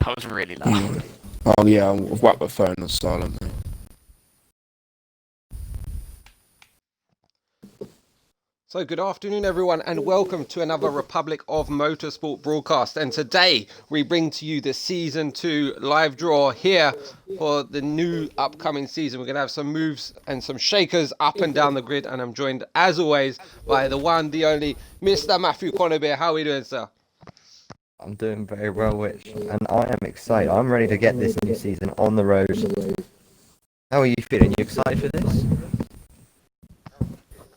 That was really loud. Oh yeah, I've whacked my phone on silent, mate. So good afternoon everyone and welcome to another Republic of Motorsport broadcast, and today we bring to you the season 2 live draw here for the new upcoming season. We're going to have some moves and some shakers up and down the grid, and I'm joined as always by the one, the only Mr. Matthew Connerbeer. How are we doing, sir? I'm doing very well, Rich, and I am excited. I'm ready to get this new season on the road. How are you feeling? You excited for this?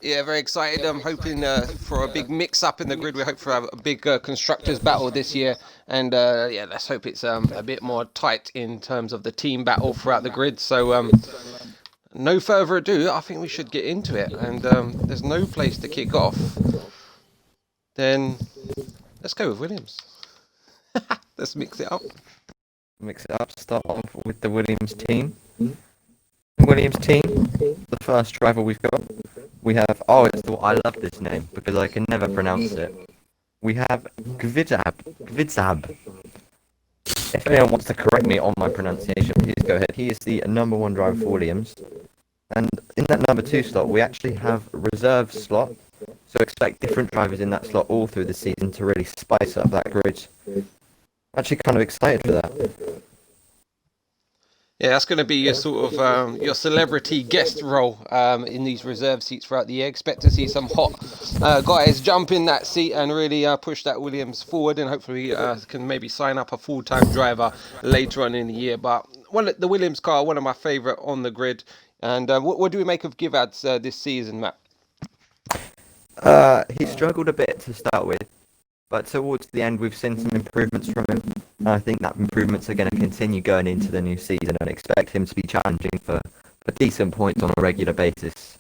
Yeah, very excited. I'm hoping for a big mix-up in the grid. We hope for a big constructors battle this year, and yeah, let's hope it's a bit more tight in terms of the team battle throughout the grid. So no further ado, I think we should get into it, and there's no place to kick off. Then let's go with Williams. Let's mix it up. Mix it up, start off with the Williams team. Williams team, the first driver we've got, we have, I love this name because I can never pronounce it. We have Gvidzab. If anyone wants to correct me on my pronunciation, please go ahead. He is the number 1 driver for Williams. And in that number 2 slot, we actually have a reserve slot. So expect different drivers in that slot all through the season to really spice up that grid. I'm actually kind of excited for that. Yeah, that's going to be your sort of your celebrity guest role in these reserve seats throughout the year. Expect to see some hot guys jump in that seat and really push that Williams forward, and hopefully can maybe sign up a full-time driver later on in the year. But the Williams car, one of my favourite on the grid. And what do we make of Givad's this season, Matt? He struggled a bit to start with, but towards the end we've seen some improvements from him. I think that improvements are going to continue going into the new season, and expect him to be challenging for decent points on a regular basis.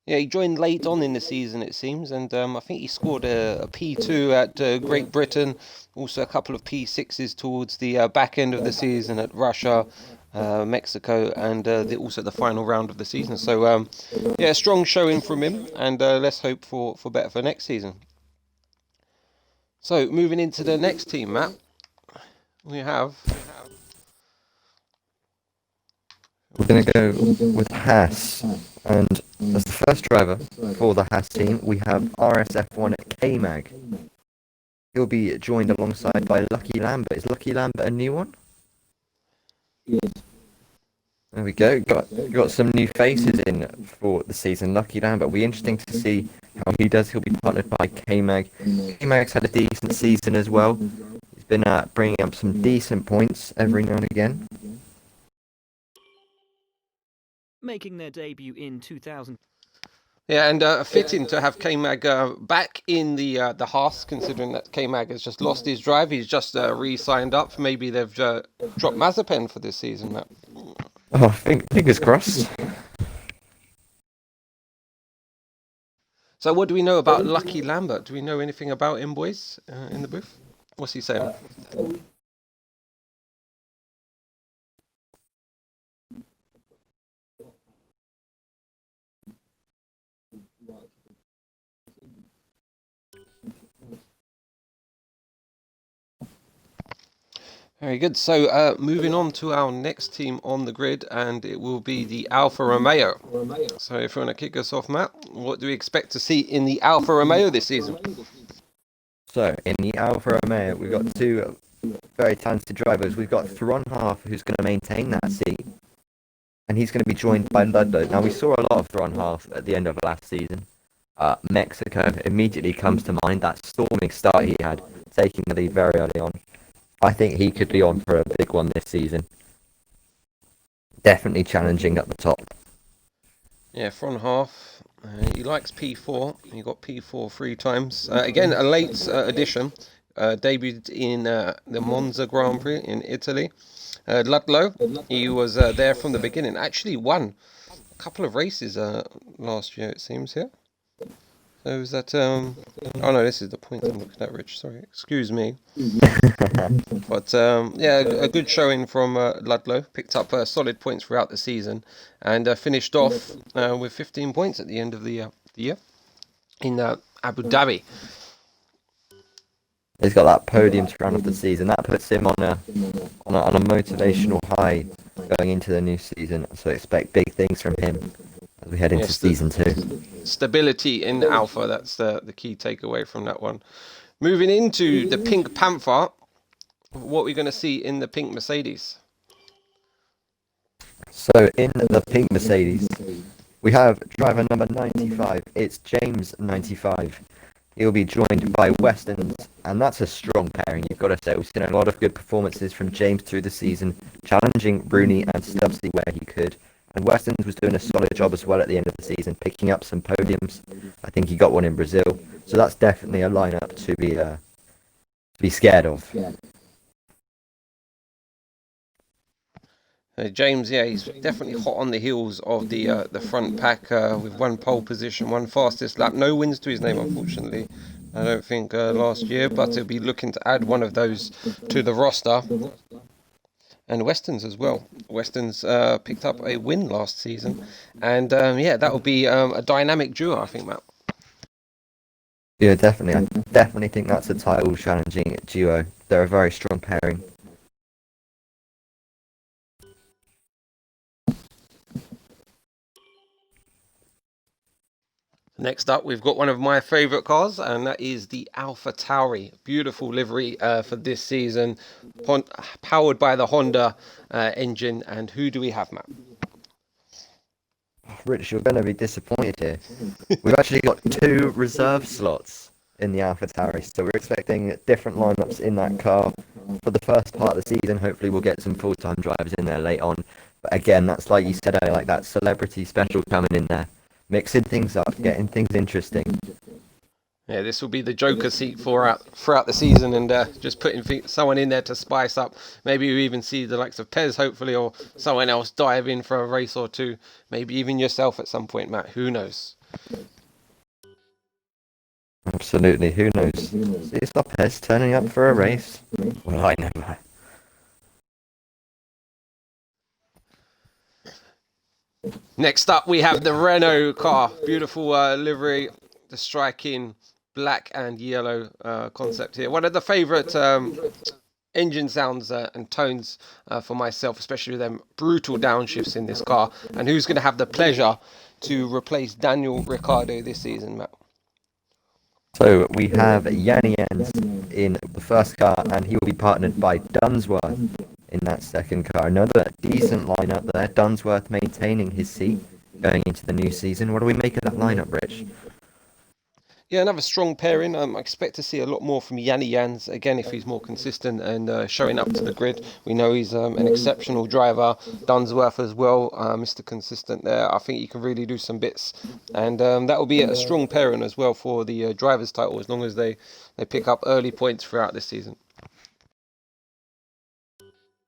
Yeah, he joined late on in the season, it seems, and I think he scored a P2 at Great Britain, also a couple of P6s towards the back end of the season at Russia, Mexico, and also the final round of the season. So, yeah, a strong showing from him, and let's hope for better for next season. So, moving into the next team, Matt, we have... We're going to go with Haas, and as the first driver for the Haas team, we have RSF1 K-Mag. He'll be joined alongside by Lucky Lambert. Is Lucky Lambert a new one? Yes. There we go. Got some new faces in for the season. Lucky Lambert. It'll be interesting to see how he does. He'll be partnered by K-Mag. K-Mag's had a decent season as well. He's been bringing up some decent points every now and again. Making their debut in 2000. Yeah, and fitting to have K-Mag back in the Haas, considering that K-Mag has just lost his drive. He's just re-signed up. Maybe they've dropped Mazepin for this season, Matt. Oh, fingers crossed. So what do we know about Lucky Lambert? Do we know anything about him, boys, in the booth? What's he saying? Very good. So moving on to our next team on the grid, and it will be the Alfa Romeo. So if you want to kick us off, Matt, what do we expect to see in the Alfa Romeo this season? So in the Alfa Romeo, we've got 2 very talented drivers. We've got Theron Half, who's going to maintain that seat, and he's going to be joined by Ludlow. Now, we saw a lot of Theron Half at the end of last season. Mexico immediately comes to mind, that storming start he had, taking the lead very early on. I think he could be on for a big one this season. Definitely challenging at the top. Yeah, front half. He likes P4. He got P4 3 times. Again, a late addition. Debuted in the Monza Grand Prix in Italy. Ludlow, he was there from the beginning. Actually won a couple of races last year, it seems, here. So is that... Oh no, this is the point I'm looking at, Rich. Sorry, excuse me. But yeah, a good showing from Ludlow. Picked up solid points throughout the season, and finished off with 15 points at the end of the year in Abu Dhabi. He's got that podium to round off the season. That puts him on a motivational high going into the new season. So expect big things from him as we head into Yes, season 2. Stability in Alpha, that's the key takeaway from that one. Moving into the Pink Panther, what are we going to see in the Pink Mercedes? So in the pink Mercedes, we have driver number 95. It's James 95. He'll be joined by Westons, and that's a strong pairing, you've got to say. We've seen a lot of good performances from James through the season, challenging Rooney and Stubbsy where he could. And Westons was doing a solid job as well at the end of the season, picking up some podiums. I think he got one in Brazil. So that's definitely a lineup to be scared of. James, yeah, he's definitely hot on the heels of the front pack with one pole position, one fastest lap. No wins to his name, unfortunately. I don't think last year, but he'll be looking to add one of those to the roster. And Westons as well. Westons picked up a win last season. And yeah, that will be a dynamic duo, I think, Matt. Yeah, definitely. I definitely think that's a title challenging duo. They're a very strong pairing. Next up, we've got one of my favourite cars, and that is the Alpha Tauri. Beautiful livery for this season, powered by the Honda engine. And who do we have, Matt? Rich, you're going to be disappointed here. We've actually got 2 reserve slots in the Alpha Tauri, so we're expecting different lineups in that car for the first part of the season. Hopefully we'll get some full-time drivers in there late on. But again, that's like you said earlier, like that celebrity special coming in there, mixing things up, getting things interesting. Yeah, this will be the Joker seat throughout the season, and just putting someone in there to spice up. Maybe we even see the likes of Pez, hopefully, or someone else dive in for a race or two. Maybe even yourself at some point, Matt. Who knows? Absolutely, who knows? See Lopez turning up for a race? Well, I never. Next up, we have the Renault car. Beautiful livery, the striking black and yellow concept here. One of the favourite engine sounds and tones for myself, especially with them brutal downshifts in this car. And who's going to have the pleasure to replace Daniel Ricciardo this season, Matt? So we have Yanni Jens in the first car, and he will be partnered by Dunsworth in that second car. Another decent lineup there. Dunsworth maintaining his seat going into the new season. What do we make of that lineup, Rich? Yeah, another strong pairing. I expect to see a lot more from Yanni Jans, again, if he's more consistent and showing up to the grid. We know he's an exceptional driver. Dunsworth as well, Mr. Consistent there. I think he can really do some bits. And that will be a strong pairing as well for the driver's title, as long as they pick up early points throughout this season.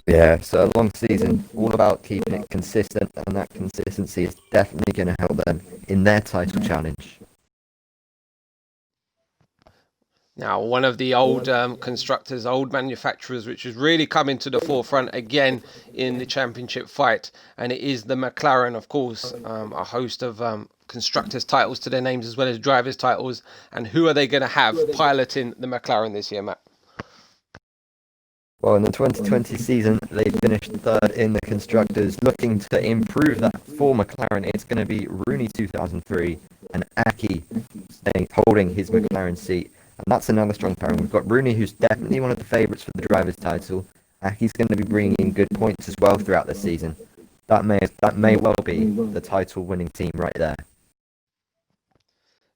Yeah, so a long season, all about keeping it consistent, and that consistency is definitely going to help them in their title challenge. Now, one of the old constructors, old manufacturers, which is really coming to the forefront again in the championship fight, and it is the McLaren, of course, a host of constructors' titles to their names as well as drivers' titles. And who are they going to have piloting the McLaren this year, Matt? Well, in the 2020 season, they finished third in the constructors. Looking to improve that for McLaren, it's going to be Rooney 2003 and Aki holding his McLaren seat. And that's another strong pairing. We've got Rooney, who's definitely one of the favourites for the driver's title. Aki's going to be bringing in good points as well throughout the season. That may well be the title-winning team right there.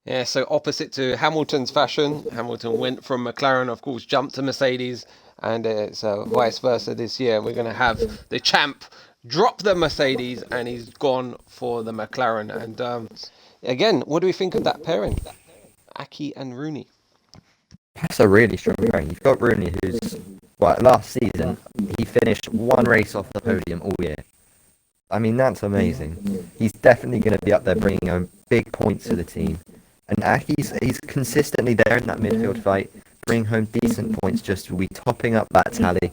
Yeah, so opposite to Hamilton's fashion, Hamilton went from McLaren, of course, jumped to Mercedes, and it's vice versa this year. We're going to have the champ drop the Mercedes, and he's gone for the McLaren. And again, what do we think of that pairing? Aki and Rooney. That's a really strong pairing. You've got Rooney, who's, well, last season, he finished one race off the podium all year. I mean, that's amazing. He's definitely going to be up there bringing home big points to the team. And Aki's he's consistently there in that midfield fight, bringing home decent points, just will be topping up that tally,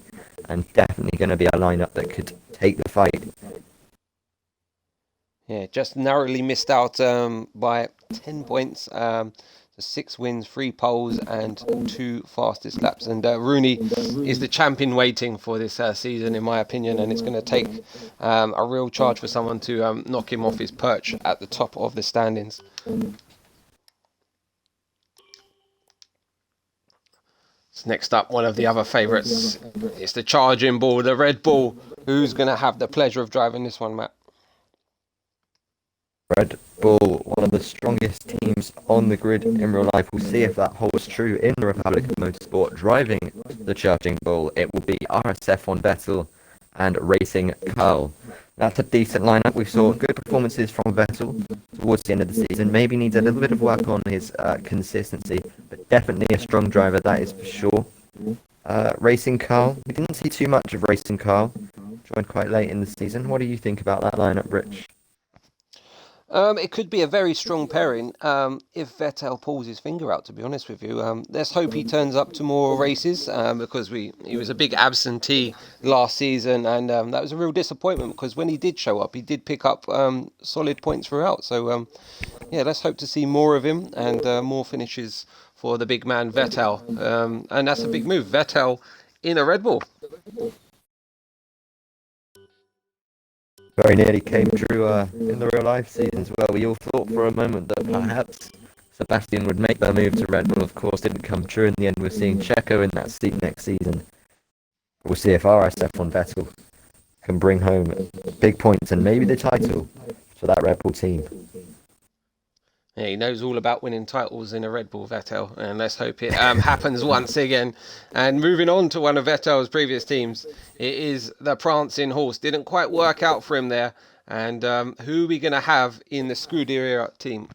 and definitely going to be a lineup that could take the fight. Yeah, just narrowly missed out by 10 points. So 6 wins, 3 poles, and 2 fastest laps. And Rooney is the champion waiting for this season, in my opinion. And it's going to take a real charge for someone to knock him off his perch at the top of the standings. So next up, one of the other favourites. It's the charging bull, the Red Bull. Who's going to have the pleasure of driving this one, Matt? Red Bull, one of the strongest teams on the grid in real life. We'll see if that holds true in the Republic of Motorsport. Driving the Charging Bull, it will be RSF on Vettel and Racing Carl. That's a decent lineup. We saw good performances from Vettel towards the end of the season. Maybe needs a little bit of work on his consistency, but definitely a strong driver, that is for sure. Racing Carl, we didn't see too much of Racing Carl. Joined quite late in the season. What do you think about that lineup, Rich? It could be a very strong pairing if Vettel pulls his finger out, to be honest with you. Let's hope he turns up to more races because he was a big absentee last season, and that was a real disappointment because when he did show up, he did pick up solid points throughout. So, yeah, let's hope to see more of him and more finishes for the big man Vettel. And that's a big move. Vettel in a Red Bull. Very nearly came true in the real life season as well. We all thought for a moment that perhaps Sebastian would make that move to Red Bull. Of course, didn't come true. In the end, we're seeing Checo in that seat next season. We'll see if RSF on Vettel can bring home big points and maybe the title for that Red Bull team. Yeah, he knows all about winning titles in a Red Bull, Vettel, and let's hope it happens once again. And moving on to one of Vettel's previous teams, it is the Prancing Horse. Didn't quite work out for him there. And who are we going to have in the Scuderia team?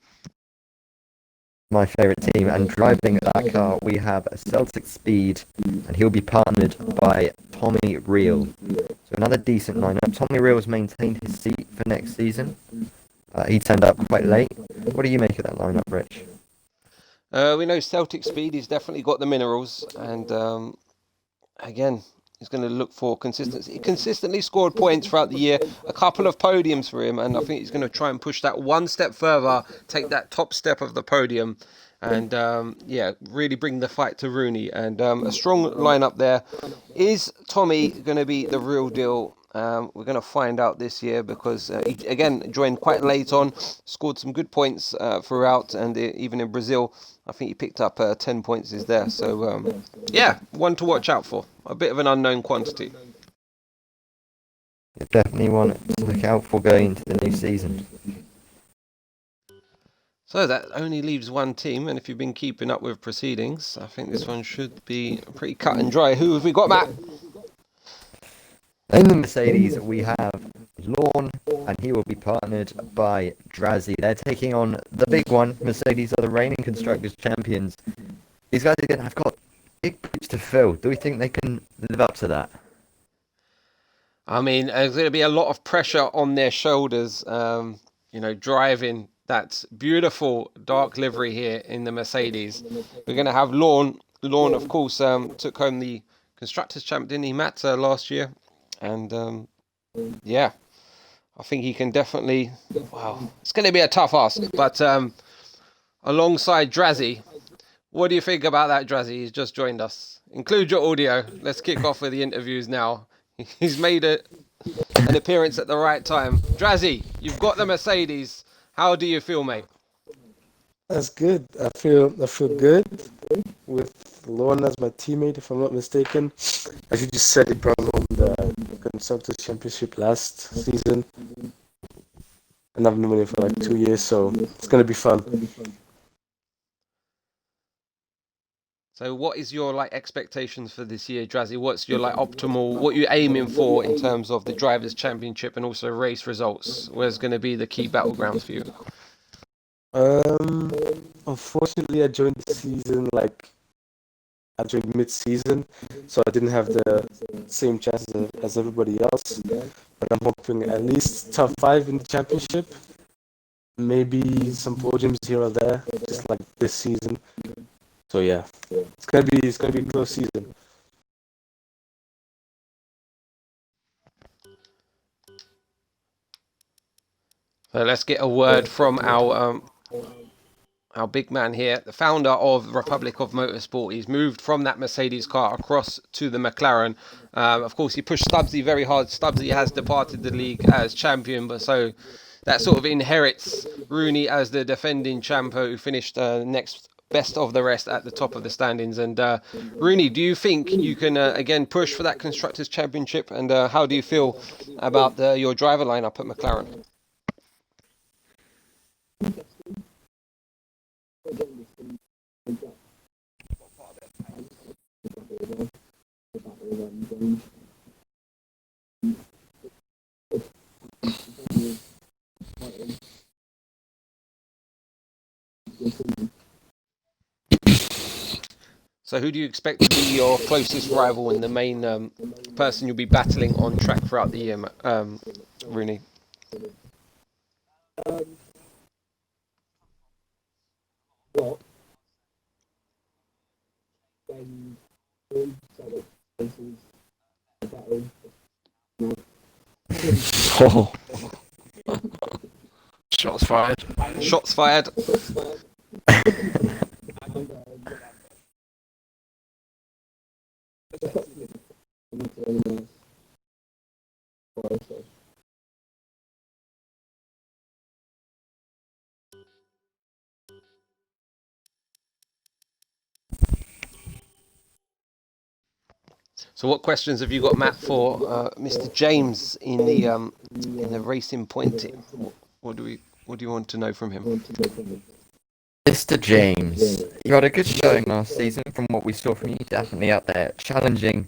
My favourite team, and driving that car we have Celtic Speed, and he'll be partnered by Tommy Reel. So another decent lineup. Tommy Reel's maintained his seat for next season. He turned up quite late. What do you make of that lineup, Rich? We know Celtic Speed, he's definitely got the minerals, and again, he's going to look for consistency. He consistently scored points throughout the year, a couple of podiums for him, and I think he's going to try and push that one step further, take that top step of the podium, and yeah, really bring the fight to Rooney. And a strong lineup there. Is Tommy going to be the real deal? We're going to find out this year because he, again, joined quite late on, scored some good points throughout, and even in Brazil, I think he picked up 10 points is there. So, yeah, one to watch out for. A bit of an unknown quantity. Definitely one to look out for going into the new season. So that only leaves one team, and if you've been keeping up with proceedings, I think this one should be pretty cut and dry. Who have we got, Matt? In the Mercedes, we have Lorne, and he will be partnered by Drazzy. They're taking on the big one. Mercedes are the reigning Constructors' champions. These guys have got big boots to fill. Do we think they can live up to that? I mean, there's going to be a lot of pressure on their shoulders, driving that beautiful dark livery here in the Mercedes. We're going to have Lorne. Lorne, of course, took home the Constructors' champ, didn't he, Matt, last year? And yeah, I think he can definitely. Wow, it's going to be a tough ask. But alongside Drazzy, what do you think about that, Drazzy? He's just joined us. Include your audio. Let's kick off with the interviews now. He's made an appearance at the right time. Drazzy, you've got the Mercedes. How do you feel, mate? That's good. I feel good with Lorne as my teammate, if I'm not mistaken. As you just said, he brought home the Constructors' Championship last season. And I've known him for like 2 years, so it's going to be fun. So what is your expectations for this year, Drazzy? What's your optimal, what you're aiming for in terms of the Drivers' Championship and also race results? Where's going to be the key battlegrounds for you? Unfortunately, I joined the season I joined mid-season, so I didn't have the same chances as everybody else. But I'm hoping at least top 5 in the championship, maybe some podiums here or there, just like this season. So yeah, it's gonna be a close season. So let's get a word from our our big man here, the founder of Republic of Motorsport. He's moved from that Mercedes car across to the McLaren. Of course, he pushed Stubbsy very hard. Stubbsy has departed the league as champion, but so that sort of inherits Rooney as the defending champ who finished next best of the rest at the top of the standings. And Rooney, do you think you can again push for that Constructors' Championship? And how do you feel about your driver lineup at McLaren? So who do you expect to be your closest rival and the main person you'll be battling on track throughout the year, Rooney? Oh. Shots fired. Shots fired. So, what questions have you got, Matt, for Mr. James in the Racing Point team? What do you want to know from him? Mr. James, you had a good showing last season from what we saw from you. Definitely out there challenging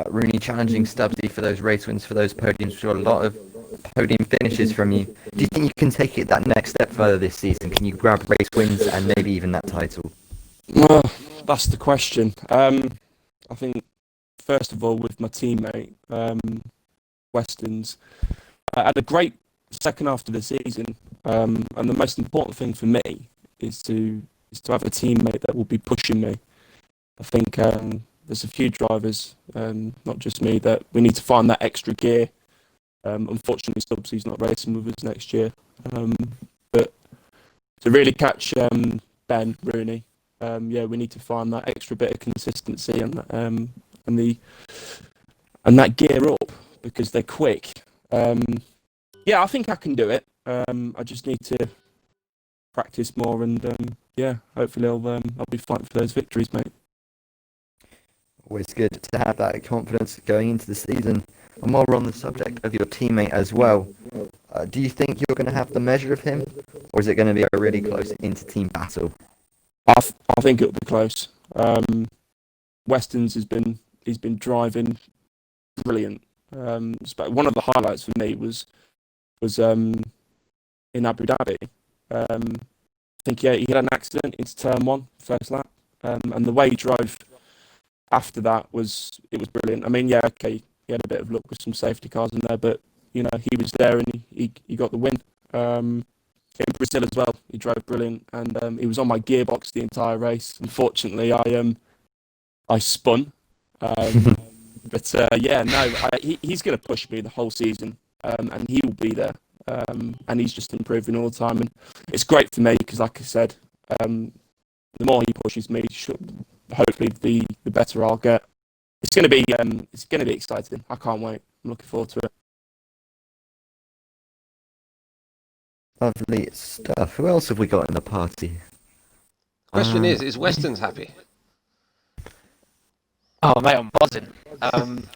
Rooney, challenging Stubbsy for those race wins, for those podiums. We saw a lot of podium finishes from you. Do you think you can take it that next step further this season? Can you grab race wins and maybe even that title? Well, that's the question. I think, first of all, with my teammate, Weston's, I had a great second half of the season, and the most important thing for me is to have a teammate that will be pushing me. I think there's a few drivers, not just me, that we need to find that extra gear. Unfortunately, Stubbsy's not racing with us next year, but to really catch Ben Rooney, we need to find that extra bit of consistency and that gear up, because they're quick. I think I can do it. I just need to practice more, and hopefully I'll be fighting for those victories, mate. Always good to have that confidence going into the season. And while we're on the subject of your teammate as well, do you think you're going to have the measure of him, or is it going to be a really close inter-team battle? I think it'll be close. Weston's he's been driving brilliant. One of the highlights for me was in Abu Dhabi. I think he had an accident into turn one, first lap, and the way he drove after that was brilliant. I mean, he had a bit of luck with some safety cars in there, but he was there and he got the win. In Brazil as well, he drove brilliant, and he was on my gearbox the entire race. Unfortunately, I spun, but he's going to push me the whole season, and he will be there. And he's just improving all the time, and it's great for me because, like I said, the more he pushes me, hopefully the better I'll get. It's going to be exciting. I can't wait. I'm looking forward to it. Lovely stuff. Who else have we got in the party? Question is Weston's happy? Oh, mate, I'm buzzing.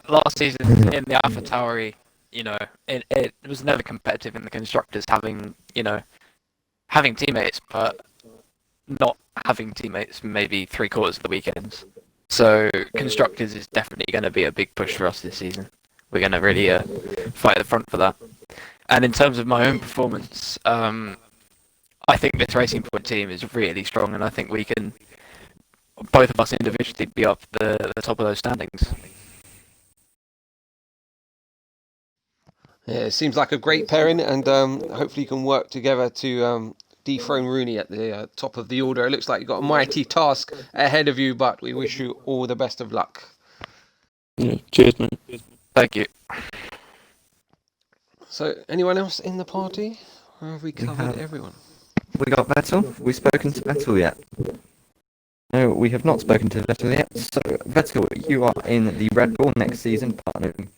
Last season in the AlphaTauri, it was never competitive in the constructors having teammates, but not having teammates for maybe 3/4 of the weekends. So constructors is definitely going to be a big push for us this season. We're going to really fight at the front for that. And in terms of my own performance, I think this Racing Point team is really strong, and I think we can, both of us individually, be up the top of those standings. Yeah, it seems like a great pairing, and hopefully you can work together to dethrone Rooney at the top of the order. It looks like you've got a mighty task ahead of you, but we wish you all the best of luck. Yeah, cheers, mate. Thank you. So, anyone else in the party? Or have we covered everyone? we got Vettel. Have we spoken to Vettel yet? No, we have not spoken to Vettel yet. So, Vettel, you are in the Red Bull next season, partnering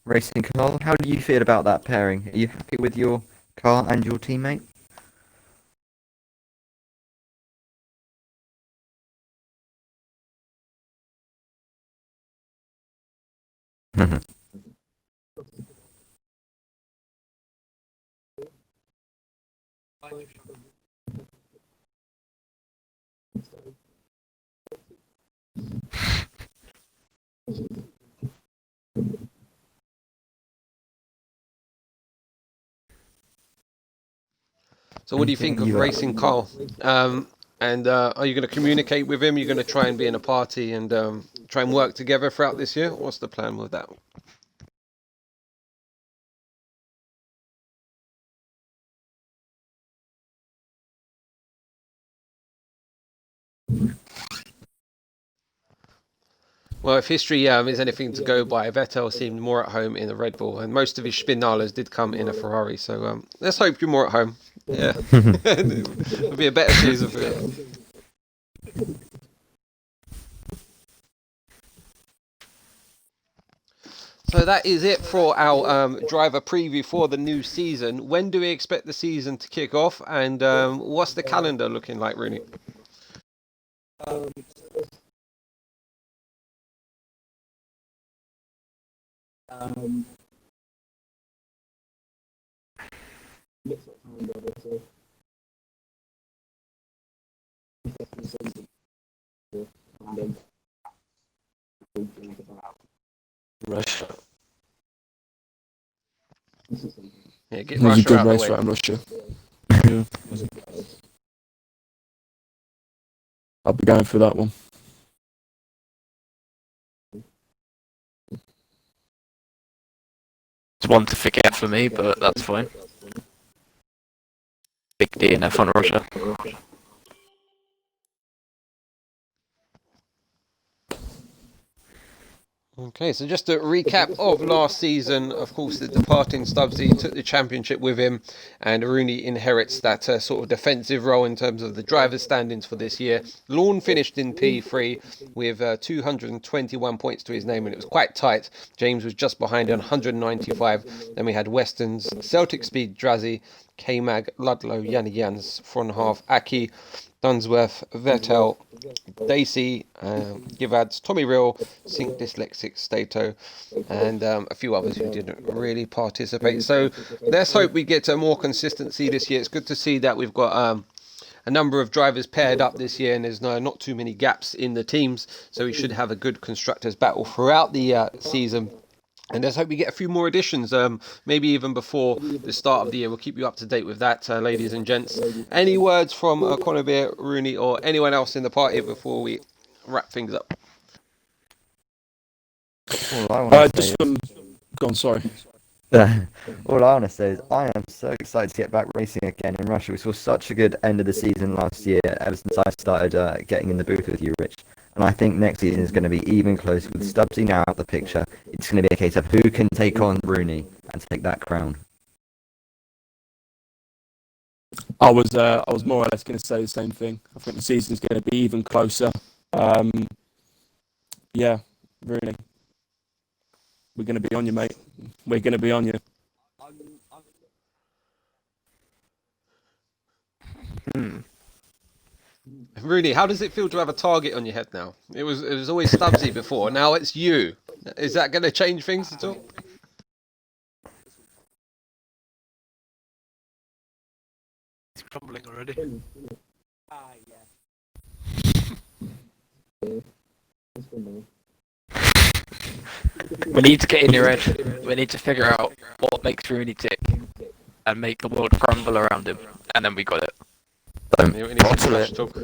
Racing Carl. How do you feel about that pairing? Are you happy with your car and your teammate? So what do you think of Racing Carl? And are you going to communicate with him? You're going to try and be in a party and try and work together throughout this year? What's the plan with that? Well, if history is anything to go by, Vettel seemed more at home in the Red Bull, and most of his spinalas did come in a Ferrari. So let's hope you're more at home. Yeah, it'll be a better season for you. So that is it for our driver preview for the new season. When do we expect the season to kick off, and what's the calendar looking like, Rooney? Russia. Yeah, get It was a Russia good out of the race way. around Russia. Yeah. I'll be going for that one. It's one to forget for me, but that's fine. Big DNF on Russia. Okay, so just a recap of last season. Of course, the departing Stubbsy took the championship with him, and Rooney inherits that sort of defensive role in terms of the driver's standings for this year. Lawn finished in P3 with 221 points to his name, and it was quite tight. James was just behind on 195. Then we had Weston's, Celtic Speed, Drazi, K-Mag, Ludlow, Yanni Jans, Fronhoff, Aki, Dunsworth, Vettel, Dacey, Givads, Tommy Real, Sync Dyslexic, Stato, and a few others who didn't really participate. So let's hope we get more consistency this year. It's good to see that we've got a number of drivers paired up this year, and there's not too many gaps in the teams. So we should have a good constructors battle throughout the season. And let's hope we get a few more additions, maybe even before the start of the year. We'll keep you up to date with that, ladies and gents. Any words from Conor Beer, Rooney, or anyone else in the party before we wrap things up? All I want to say Go on, sorry. all I want to say is I am so excited to get back racing again in Russia. We saw such a good end of the season last year ever since I started getting in the booth with you, Rich. And I think next season is going to be even closer with Stubbsy now out the picture. It's going to be a case of who can take on Rooney and take that crown. I was more or less going to say the same thing. I think the season's going to be even closer. Yeah, really. We're going to be on you, mate. We're going to be on you. Rooney, how does it feel to have a target on your head now? It was always Stubbsy before. Now it's you. Is that going to change things at all? It's crumbling already. We need to get in your head. We need to figure out what makes Rooney tick and make the world crumble around him, and then we got it. We need some trash talk.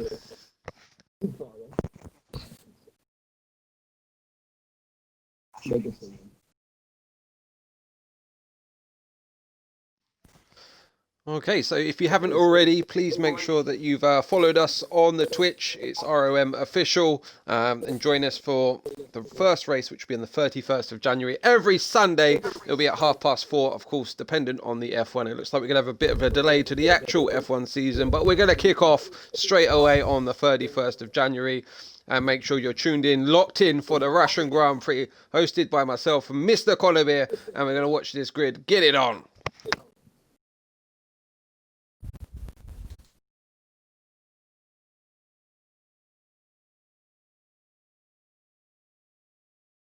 Okay, so if you haven't already, please make sure that you've followed us on the Twitch. It's ROM official, and join us for the first race, which will be on the 31st of January. Every Sunday, it'll be at 4:30, of course, dependent on the F1. It looks like we're going to have a bit of a delay to the actual F1 season, but we're going to kick off straight away on the 31st of January. And make sure you're tuned in, locked in for the Russian Grand Prix, hosted by myself and Mr. Colombier, and we're going to watch this grid. Get it on!